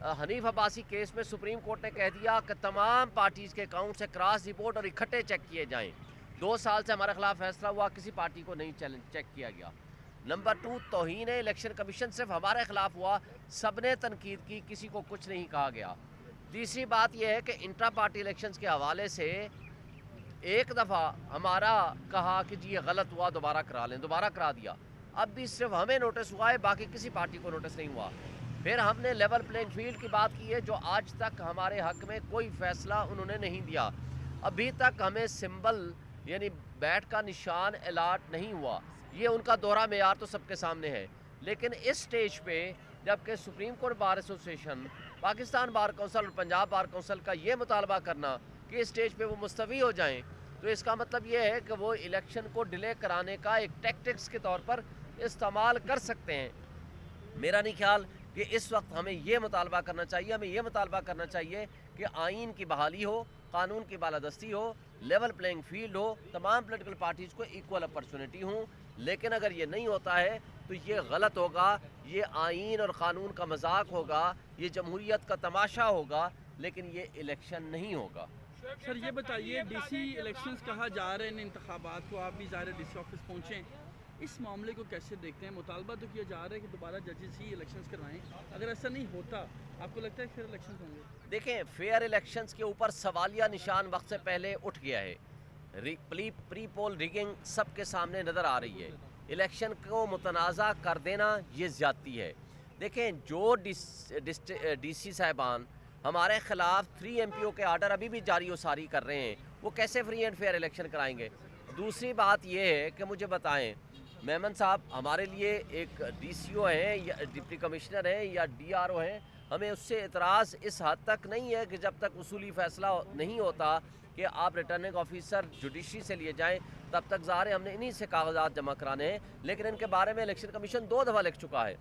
Hanif Abbasi case میں supreme court نے کہہ دیا کہ تمام پارٹیز کے اکاؤنٹ سے کراس رپورٹ اور اکٹھے چیک کیے جائیں. 2 سال سے ہمارے خلاف فیصلہ ہوا, کسی پارٹی کو نہیں چیک کیا گیا. نمبر 2, توہین الیکشن کمیشن صرف ہمارے خلاف ہوا, سب نے تنقید کی, کسی کو کچھ نہیں کہا گیا. تیسری بات یہ ہے کہ انٹرا پارٹی الیکشنز کے حوالے سے ایک دفعہ ہمارا کہا کہ جی یہ غلط ہوا, دوبارہ کرا لیں, دوبارہ کرا دیا. اب بھی صرف ہمیں نوٹس ہوا ہے, باقی کسی پارٹی کو نوٹس نہیں ہوا. پھر ہم نے لیول پلینگ فیلڈ کی بات کی ہے, جو آج تک ہمارے حق میں کوئی فیصلہ انہوں نے نہیں دیا. ابھی تک ہمیں سمبل یعنی بیٹ کا نشان الاٹ نہیں ہوا. یہ ان کا دوہرا معیار تو سب کے سامنے ہے. لیکن اس سٹیج پہ جبکہ supreme court bar association, Pakistan bar council اور پنجاب بار کونسل کا یہ مطالبہ کرنا کہ اس سٹیج پہ وہ مستوی ہو جائیں, تو اس کا مطلب یہ ہے کہ وہ الیکشن کو ڈیلے کرانے کا ایک ٹیکٹکس کے طور پر استعمال کر سکتے ہیں. میرا نہیں خیال کہ اس وقت ہمیں یہ مطالبہ کرنا چاہیے. ہمیں یہ مطالبہ کرنا چاہیے کہ آئین کی بحالی ہو, قانون کی بالادستی ہو, لیول پلینگ فیلڈ ہو, تمام پولیٹیکل پارٹیز کو ایکول اپرچونٹی ہوں. لیکن اگر یہ نہیں ہوتا ہے تو یہ غلط ہوگا, یہ آئین اور قانون کا مذاق ہوگا, یہ جمہوریت کا تماشا ہوگا, لیکن یہ الیکشن نہیں ہوگا. سر یہ بتائیے, ڈی سی الیکشنز کہا جا رہے ہیں ان انتخابات کو, آپ بھی ظاہر ڈی سی آفس پہنچیں, اس معاملے کو کیسے دیکھتے ہیں؟ مطالبہ تو کیا جا رہا ہے کہ دوبارہ ججز ہی الیکشنز کروائیں, اگر ایسا نہیں ہوتا آپ کو لگتا ہے پھر الیکشنز ہوں گے؟ دیکھیں, فیئر الیکشنز کے اوپر سوالیہ نشان وقت سے پہلے اٹھ گیا ہے. پری پول ریگنگ سب کے سامنے نظر آ رہی ہے. الیکشن کو متنازع کر دینا یہ زیادتی ہے. دیکھیں, جو ڈی سی صاحبان ہمارے خلاف 3 MP کے آرڈر ابھی بھی جاری و ساری کر رہے ہیں, وہ کیسے فری اینڈ فیئر الیکشن کرائیں گے؟ دوسری بات یہ ہے کہ مجھے بتائیں, میمن صاحب ہمارے لیے ایک ڈی سی او ہیں یا ڈپٹی کمشنر ہیں یا DRO ہیں, ہمیں اس سے اعتراض اس حد تک نہیں ہے کہ جب تک اصولی فیصلہ نہیں ہوتا کہ آپ ریٹرننگ آفیسر جوڈیشری سے لیے جائیں, تب تک ظاہر ہے ہم نے انہی سے کاغذات جمع کرانے ہیں. لیکن ان کے بارے میں الیکشن کمیشن 2 دفعہ لکھ چکا ہے,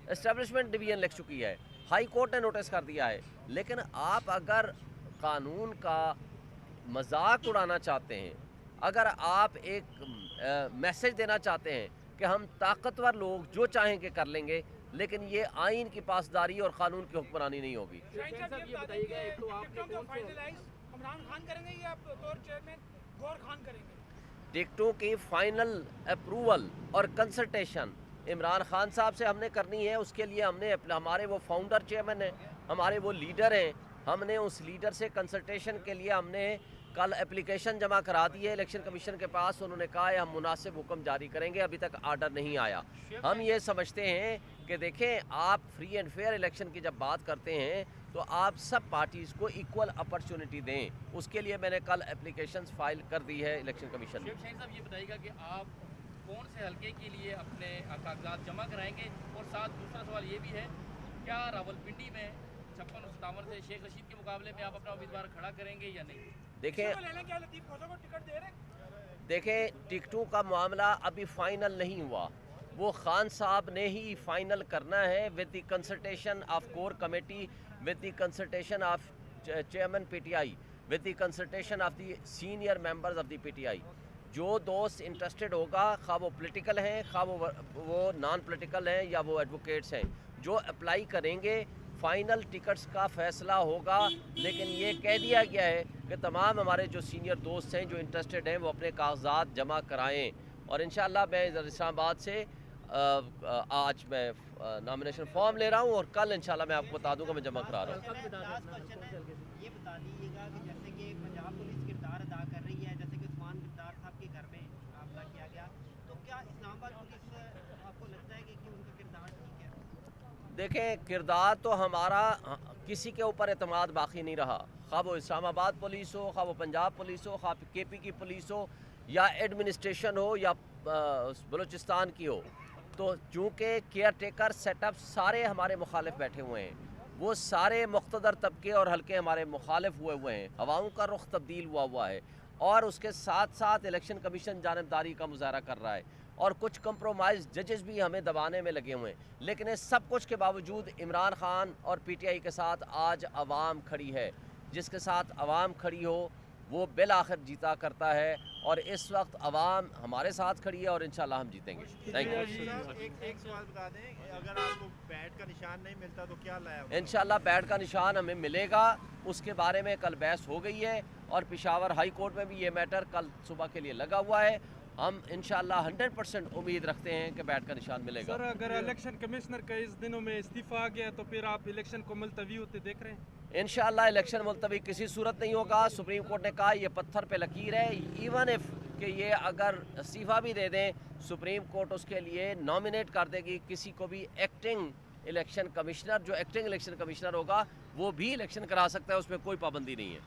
اسٹیبلشمنٹ ڈویژن لکھ چکی ہے, ہائی کورٹ نے نوٹس کر دیا ہے. لیکن آپ اگر قانون کا مذاق اڑانا چاہتے ہیں, اگر آپ ایک میسج دینا چاہتے ہیں کہ ہم طاقتور لوگ جو چاہیں کہ کر لیں گے, لیکن یہ آئین کی پاسداری اور قانون کی حکمرانی نہیں ہوگی. ٹکٹوں کی فائنل اپروول اور کنسلٹیشن عمران خان صاحب سے ہم نے کرنی ہے. اس کے لیے ہم نے ہمارے وہ فاؤنڈر چیئرمین ہیں, ہمارے وہ لیڈر ہیں, ہم نے اس لیڈر سے کنسلٹیشن کے لیے ہم نے کل اپلیکیشن جمع کرا دی ہے الیکشن کمیشن کے پاس. انہوں نے کہا ہے ہم مناسب حکم جاری کریں گے, ابھی تک آرڈر نہیں آیا. ہم یہ سمجھتے ہیں کہ دیکھیں, آپ فری اینڈ فیئر الیکشن کی جب بات کرتے ہیں تو آپ سب پارٹیز کو ایکول اپرچونٹی دیں. اس کے لیے میں نے کل اپلیکیشنز فائل کر دی ہے الیکشن کمیشن میں. شاہین صاحب یہ بتائیے گا کہ آپ کون سے حلقے کے لیے اپنے کاغذات جمع کرائیں گے, اور ساتھ دوسرا سوال یہ بھی ہے, کیا راولپنڈی میں 56 اور 57 سے شیخ رشید کے مقابلے میں آپ اپنا امیدوار کھڑا کریں گے یا نہیں؟ دیکھیں, ٹکٹوں کا معاملہ ابھی فائنل نہیں ہوا, وہ خان صاحب نے ہی فائنل کرنا ہے with the consultation of core committee, with the consultation of chairman PTI, with the consultation of the senior members of the PTI. جو دوست انٹرسٹڈ ہوگا, خواہ وہ پولیٹیکل ہیں, خواہ وہ نان پولیٹیکل ہیں یا وہ ایڈوکیٹس ہیں, جو اپلائی کریں گے فائنل ٹکٹس کا فیصلہ ہوگا. لیکن یہ کہہ دیا گیا ہے کہ تمام ہمارے جو سینئر دوست ہیں جو انٹرسٹڈ ہیں وہ اپنے کاغذات جمع کرائیں, اور انشاءاللہ میں اسلام آباد سے آج میں نامینیشن فارم لے رہا ہوں, اور کل انشاءاللہ میں آپ کو بتا دوں گا میں جمع کرا رہا ہوں. یہ بتا دیجیے گا کہ جیسے کہ پنجاب پولیس کردار ادا کر رہی ہے, جیسے کہ عثمان گردار صاحب کے گھر میں حملہ کیا گیا, تو کیا اسلام آباد پولیس آپ کو لگتا ہے کہ ان کا کردار ٹھیک ہے؟ دیکھیں, کردار تو ہمارا کسی کے اوپر اعتماد باقی نہیں رہا, خواہ وہ اسلام آباد پولیس ہو, خواہ وہ پنجاب پولیس ہو, خواہ KP کی پولیس ہو, یا ایڈمنسٹریشن ہو, یا بلوچستان کی ہو. تو چونکہ کیئر ٹیکر سیٹ اپ سارے ہمارے مخالف بیٹھے ہوئے ہیں, وہ سارے مقتدر طبقے اور حلقے ہمارے مخالف ہوئے ہیں, ہواؤں کا رخ تبدیل ہوا ہے, اور اس کے ساتھ ساتھ الیکشن کمیشن جانبداری کا مظاہرہ کر رہا ہے, اور کچھ کمپرومائز ججز بھی ہمیں دبانے میں لگے ہوئے ہیں. لیکن اس سب کچھ کے باوجود عمران خان اور PTI کے ساتھ آج عوام کھڑی ہے. جس کے ساتھ عوام کھڑی ہو وہ بالآخر جیتا کرتا ہے، اور اس وقت عوام ہمارے ساتھ کھڑی ہے اور انشاءاللہ ہم جیتیں گے. Thank you. ایک سوال بتا دیں، اگر آپ کو بیٹ کا نشان نہیں ملتا تو کیا لایا؟ انشاءاللہ بیٹ کا نشان ہمیں ملے گا، اس کے بارے میں کل بحث ہو گئی ہے، اور پشاور ہائی کورٹ میں بھی یہ میٹر کل صبح کے لیے لگا ہوا ہے. ہم انشاءاللہ 100% امید رکھتے ہیں کہ بیٹ کا نشان ملے گا. سر اگر الیکشن کمشنر کا اس دنوں میں استعفیٰ آ گیا تو پھر آپ الیکشن کو ملتوی ہوتے دیکھ رہے ہیں؟ انشاءاللہ الیکشن ملتوی کسی صورت نہیں ہوگا. سپریم کورٹ نے کہا یہ پتھر پہ لکیر ہے. ایون اف کہ یہ اگر استعفیٰ بھی دے دیں، سپریم کورٹ اس کے لیے نامینیٹ کر دے گی کسی کو بھی ایکٹنگ الیکشن کمشنر. جو ایکٹنگ الیکشن کمشنر ہوگا وہ بھی الیکشن کرا سکتا ہے، اس میں کوئی پابندی نہیں ہے.